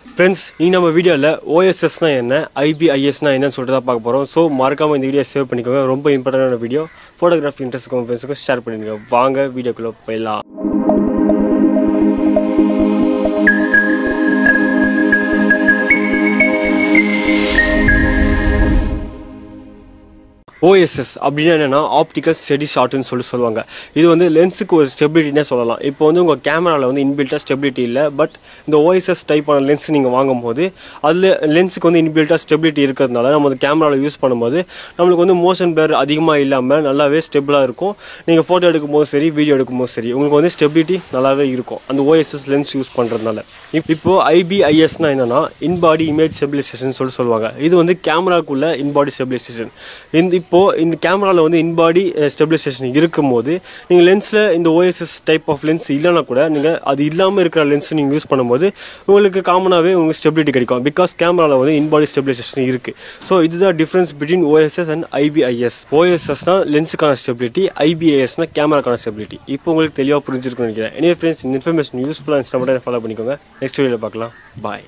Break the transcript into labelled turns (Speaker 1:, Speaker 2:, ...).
Speaker 1: Friends, in our video OSS na enna IBIS na enna solradha paaka porom. So மறக்காம இந்த video save பண்ணிக்கோங்க. ரொம்ப இம்பார்ட்டன்டான video. Photography interest உங்க ஃப்ரெண்ட்ஸ்க்கு ஷேர் பண்ணுங்க. வாங்க வீடியோக்குள்ள போய்லாம். OSS அப்படினா என்னன்னா ஆப்டிகல் ஸ்டெடி ஷாட்னு சொல்லுவாங்க. இது வந்து லென்ஸுக்கு ஒரு ஸ்டெபிலிட்டினே சொல்லலாம். இப்போ வந்து உங்க கேமரால வந்து இன்பில்ட்டா ஸ்டெபிலிட்டி இல்ல, பட் இந்த OSS டைப்பான லென்ஸ் நீங்க வாங்கும்போது அதுல லென்ஸுக்கு வந்து இன்பில்ட்டா ஸ்டெபிலிட்டி இருக்கிறதுனால நம்ம அந்த கேமரால யூஸ் பண்ணும்போது நமக்கு வந்து மோஷன் பிளர் அதிகமா இல்லாம நல்லாவே ஸ்டெபிளா இருக்கும். நீங்க போட்டோ எடுக்கும்போது சரி, வீடியோ எடுக்கும்போது சரி, உங்களுக்கு வந்து ஸ்டெபிலிட்டி நல்லாவே இருக்கும் அந்த OSS லென்ஸ் யூஸ் பண்றதுனால. இப்போ IBIS னா என்னன்னா இன் பாடி இமேஜ் ஸ்டெபிலைசேஷன் சொல்லுவாங்க. இது வந்து கேமராக்குள்ள இன் பாடி ஸ்டெபிலைசேஷன். இப்போ இந்த கேமரால வந்து இன் பாடி ஸ்டெபிலைசேஷன் இருக்கும்போது நீங்க லென்ஸ்ல இந்த OSS டைப் ஆஃப் லென்ஸ் இல்லனா கூட நீங்க அது இல்லாம இருக்கிற லென்ஸ் நீங்க யூஸ் பண்ணும்போது உங்களுக்கு காமனாவே உங்களுக்கு ஸ்டெபிலிட்டி கிடைக்கும். பிகாஸ் கேமரால வந்து இன் பாடி ஸ்டெபிலைசேஷன் இருக்கு. சோ இதுதான் difference between OSS and IBIS. OSS னா லென்ஸுக்கான ஸ்டெபிலிட்டி, IBIS னா கேமராக்கான ஸ்டெபிலிட்டி. இப்போ உங்களுக்கு தெளிவா புரிஞ்சிருக்கும்னு நினைக்கிறேன். எனிவே ஃப்ரெண்ட்ஸ், இந்த இன்ஃபர்மேஷன் யூஸ்ஃபுல்லா இருந்துச்சுனா மட்டும் ஃபாலோ பண்ணிக்கோங்க. நெக்ஸ்ட் வீடியோல பார்க்கலாம். பை.